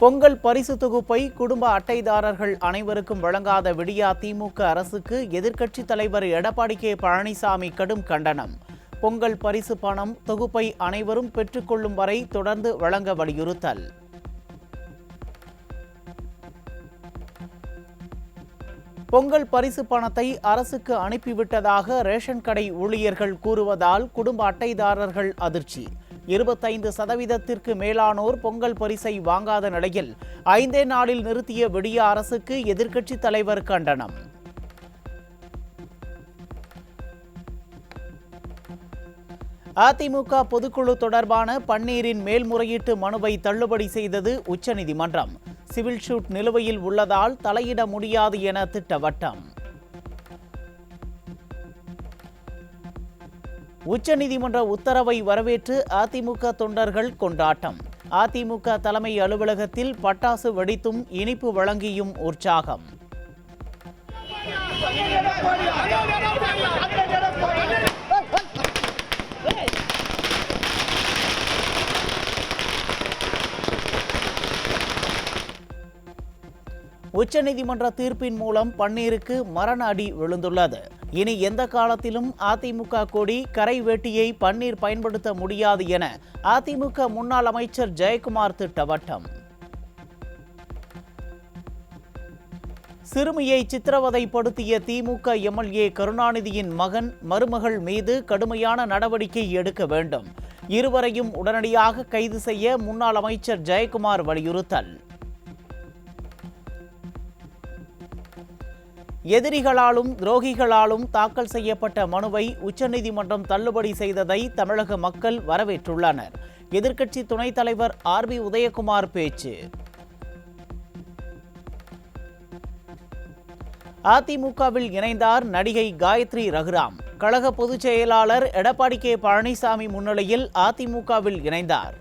பொங்கல் பரிசு தொகுப்பை குடும்ப அட்டைதாரர்கள் அனைவருக்கும் வழங்காத விடியா திமுக அரசுக்கு எதிர்க்கட்சித் தலைவர் எடப்பாடி கே பழனிசாமி கடும் கண்டனம். பொங்கல் பரிசு பணம் தொகுப்பை அனைவரும் பெற்றுக்கொள்ளும் வரை தொடர்ந்து வழங்க வலியுறுத்தல். பொங்கல் பரிசு பணத்தை அரசுக்கு அனுப்பிவிட்டதாக ரேஷன் கடை ஊழியர்கள் கூறுவதால் குடும்ப அட்டைதாரர்கள் அதிர்ச்சி. 25% மேலானோர் பொங்கல் பரிசை வாங்காத நிலையில் 5 நாளில் நிறுத்திய விடிய அரசுக்கு எதிர்க்கட்சித் தலைவர் கண்டனம். அதிமுக பொதுக்குழு தொடர்பான பன்னீரின் மேல்முறையீட்டு மனுவை தள்ளுபடி செய்தது உச்சநீதிமன்றம். சிவில் சூட் நிலுவையில் உள்ளதால் தலையிட முடியாது என திட்டவட்டம். உச்சநீதிமன்ற உத்தரவை வரவேற்று அதிமுக தொண்டர்கள் கொண்டாட்டம். அதிமுக தலைமை அலுவலகத்தில் பட்டாசு வெடித்தும் இனிப்பு வழங்கியும் உற்சாகம். உச்சநீதிமன்ற தீர்ப்பின் மூலம் பன்னீருக்கு மரண அடி விழுந்துள்ளது. இனி எந்த காலத்திலும் அதிமுக கொடி கரை வேட்டியை பன்னீர் பயன்படுத்த முடியாது என அதிமுக முன்னாள் அமைச்சர் ஜெயக்குமார் திட்டவட்டம். சிறுமியை சித்திரவதைப்படுத்திய திமுக எம்எல்ஏ கருணாநிதியின் மகன் மருமகள் மீது கடுமையான நடவடிக்கை எடுக்க வேண்டும். இருவரையும் உடனடியாக கைது செய்ய முன்னாள் அமைச்சர் ஜெயக்குமார் வலியுறுத்தல். எதிரிகளாலும் துரோகிகளாலும் தாக்கல் செய்யப்பட்ட மனுவை உச்சநீதிமன்றம் தள்ளுபடி செய்ததை தமிழக மக்கள் வரவேற்றுள்ளனர். எதிர்க்கட்சி துணைத் தலைவர் ஆர்.பி. உதயகுமார் பேச்சு. அதிமுகவில் இணைந்தார் நடிகை காயத்ரி ரகுராம். கழக பொதுச் செயலாளர் எடப்பாடி கே பழனிசாமி முன்னிலையில் அதிமுகவில் இணைந்தார்.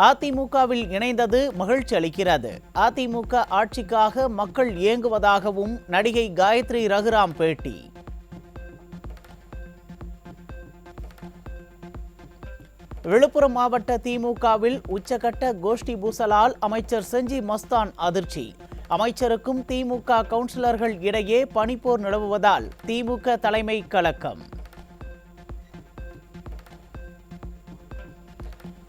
அதிமுகவில் இணைந்தது மகிழ்ச்சி அளிக்கிறது. அதிமுக ஆட்சிக்காக மக்கள் ஏங்குவதாகவும் நடிகை காயத்ரி ரகுராம் பேட்டி. விழுப்புரம் மாவட்ட திமுகவில் உச்சகட்ட கோஷ்டி பூசலால் அமைச்சர் செஞ்சி மஸ்தான் அதிர்ச்சி. அமைச்சருக்கும் திமுக கவுன்சிலர்கள் இடையே பனிப்போர் நிலவுவதால் திமுக தலைமை கலக்கம்.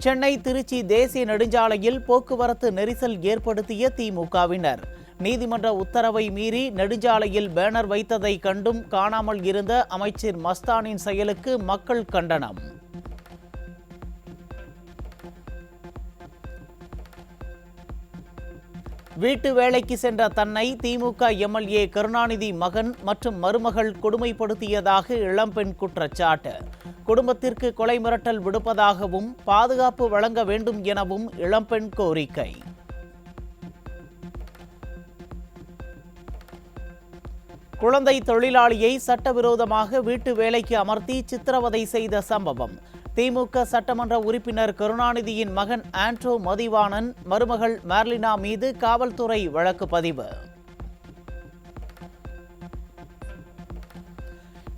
சென்னை திருச்சி தேசிய நெடுஞ்சாலையில் போக்குவரத்து நெரிசல் ஏற்படுத்திய திமுகவினர். நீதிமன்ற உத்தரவை மீறி நெடுஞ்சாலையில் பேனர் வைத்ததை கண்டும் காணாமல் இருந்த அமைச்சர் மஸ்தானின் செயலுக்கு மக்கள் கண்டனம். வீட்டு வேலைக்கு சென்ற தன்னை திமுக எம்எல்ஏ கருணாநிதி மகன் மற்றும் மருமகள் கொடுமைப்படுத்தியதாக இளம்பெண் குற்றச்சாட்டு. குடும்பத்திற்கு கொலை மிரட்டல் விடுப்பதாகவும் பாதுகாப்பு வழங்க வேண்டும் எனவும் இளம்பெண் கோரிக்கை. குழந்தை தொழிலாளியை சட்டவிரோதமாக வீட்டு வேலைக்கு அமர்த்தி சித்திரவதை செய்த சம்பவம். திமுக சட்டமன்ற உறுப்பினர் கருணாநிதியின் மகன் ஆண்ட்ரோ மதிவாணன் மருமகள் மேர்லினா மீது காவல்துறை வழக்கு பதிவு.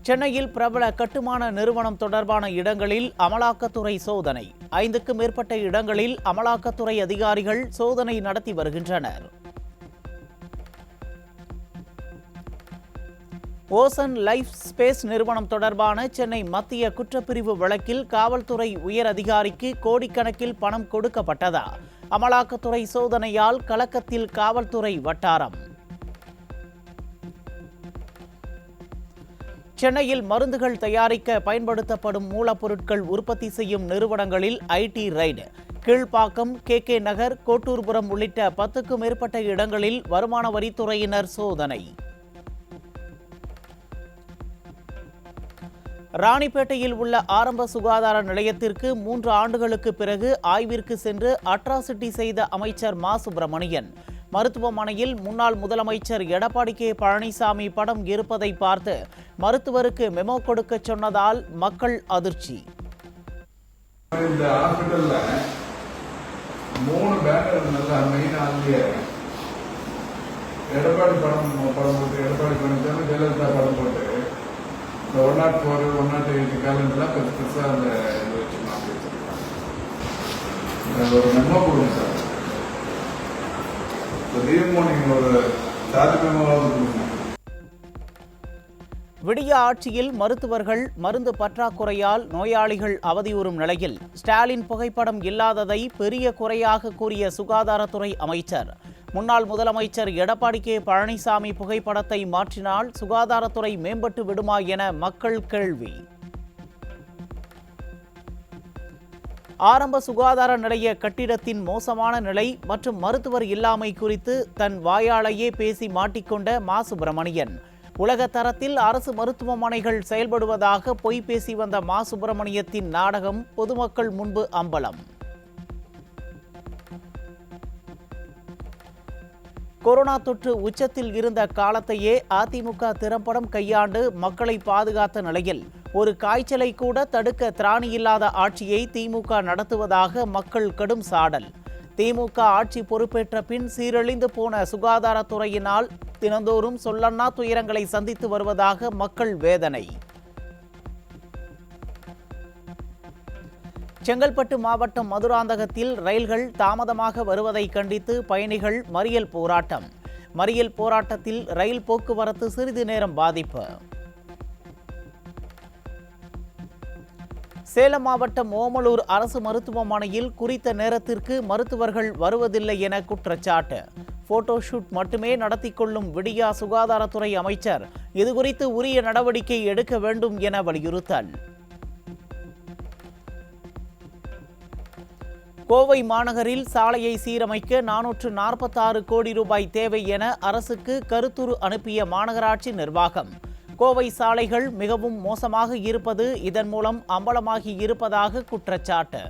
சென்னையில் பிரபல கட்டுமான நிறுவனம் தொடர்பான இடங்களில் அமலாக்கத்துறை சோதனை. 5க்கும் மேற்பட்ட இடங்களில் அமலாக்கத்துறை அதிகாரிகள் சோதனை நடத்தி வருகின்றனர். ஓசன் லைஃப் ஸ்பேஸ் நிறுவனம் தொடர்பான சென்னை மத்திய குற்றப்பிரிவு வழக்கில் காவல்துறை உயர் அதிகாரிக்கு கோடிக்கணக்கில் பணம் கொடுக்கப்பட்டதா? அமலாக்கத்துறை சோதனையால் கலக்கத்தில் காவல்துறை வட்டாரம். சென்னையில் மருந்துகள் தயாரிக்க பயன்படுத்தப்படும் மூலப்பொருட்கள் உற்பத்தி செய்யும் நிறுவனங்களில் ஐடி ரைடு. கீழ்ப்பாக்கம், கே நகர், கோட்டூர்புரம் உள்ளிட்ட 10க்கும் மேற்பட்ட இடங்களில் வருமான வரித்துறையினர் சோதனை. ராணிப்பேட்டையில் உள்ள ஆரம்ப சுகாதார நிலையத்திற்கு 3 ஆண்டுகளுக்கு பிறகு ஆய்விற்கு சென்று அட்ராசிட்டி செய்த அமைச்சர் மா. சுப்பிரமணியன். மருத்துவமனையில் முன்னாள் முதலமைச்சர் எடப்பாடி கே பழனிசாமி படம் இருப்பதை பார்த்து மருத்துவருக்கு மெமோ கொடுக்க சொன்னதால் மக்கள் அதிர்ச்சி. இந்த ஹாஸ்பிட்டல்ல 3 பேனர் நல்லா மெயின் ஆகிய எடப்பாடி படம் போட்டு எடப்பாடி பழனிசாமி ஜெயலலிதா படம் போட்டு 104, 108 கேலண்டர்லாம் பெருசாக அந்த ஒரு மெமோ கொடுங்க சார். திடீர்னு நீங்கள் ஒரு சார்ஜ் மெமோவாவது கொடுங்க. விடிய ஆட்சியில் மருத்துவர்கள் மருந்து பற்றாக்குறையால் நோயாளிகள் அவதியுறும் நிலையில் ஸ்டாலின் புகைப்படம் இல்லாததை பெரிய குறையாக கூறிய சுகாதாரத்துறை அமைச்சர். முன்னாள் முதலமைச்சர் எடப்பாடி கே பழனிசாமி புகைப்படத்தை மாற்றினால் சுகாதாரத்துறை மேம்பட்டு விடுமா என மக்கள் கேள்வி. ஆரம்ப சுகாதார நிலைய கட்டிடத்தின் மோசமான நிலை மற்றும் மருத்துவர் இல்லாமை குறித்து தன் வாயாலேயே பேசி மாட்டிக்கொண்ட மா சுப்பிரமணியன். உலக தரத்தில் அரசு மருத்துவமனைகள் செயல்படுவதாக பொய் பேசி வந்த மா சுப்பிரமணியத்தின் நாடகம் பொதுமக்கள் முன்பு அம்பலம். கொரோனா தொற்று உச்சத்தில் இருந்த காலத்தையே அதிமுக திறம்படம் கையாண்டு மக்களை பாதுகாத்த நிலையில் ஒரு காய்ச்சலை கூட தடுக்க திராணி இல்லாத ஆட்சியை திமுக நடத்துவதாக மக்கள் கடும் சாடல். திமுக ஆட்சி பொறுப்பேற்ற பின் சீரழிந்து போன சுகாதாரத்துறையினால் தினந்தோறும் சொல்லன்னா துயரங்களை சந்தித்து வருவதாக மக்கள் வேதனை. செங்கல்பட்டு மாவட்டம் மதுராந்தகத்தில் ரயில்கள் தாமதமாக வருவதை கண்டித்து பயணிகள் மறியல் போராட்டம். மறியல் போராட்டத்தில் ரயில் போக்குவரத்து சிறிது நேரம் பாதிப்பு. சேலம் மாவட்டம் ஓமலூர் அரசு மருத்துவமனையில் குறித்த நேரத்திற்கு மருத்துவர்கள் வருவதில்லை என குற்றச்சாட்டு. போட்டோஷூட் மட்டுமே நடத்தி கொள்ளும் விடியா சுகாதாரத்துறை அமைச்சர் இதுகுறித்து உரிய நடவடிக்கை எடுக்க வேண்டும் என வலியுறுத்தல். கோவை மாநகரில் சாலையை சீரமைக்க 446 கோடி ரூபாய் தேவை என அரசுக்கு கருத்துரு அனுப்பிய மாநகராட்சி நிர்வாகம். கோவை சாலைகள் மிகவும் மோசமாக இருப்பது இதன் மூலம் அம்பலமாகி இருப்பதாக குற்றச்சாட்டு.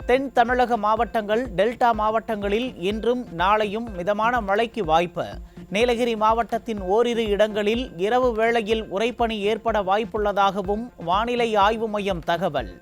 தென் தமிழக மாவட்டங்கள் டெல்டா மாவட்டங்களில் இன்றும் நாளையும் மிதமான மழைக்கு வாய்ப்பு. நீலகிரி மாவட்டத்தின் ஓரிரு இடங்களில் இரவு வேளையில் உறைபனி ஏற்பட வாய்ப்புள்ளதாகவும் வானிலை ஆய்வு மையம் தகவல்.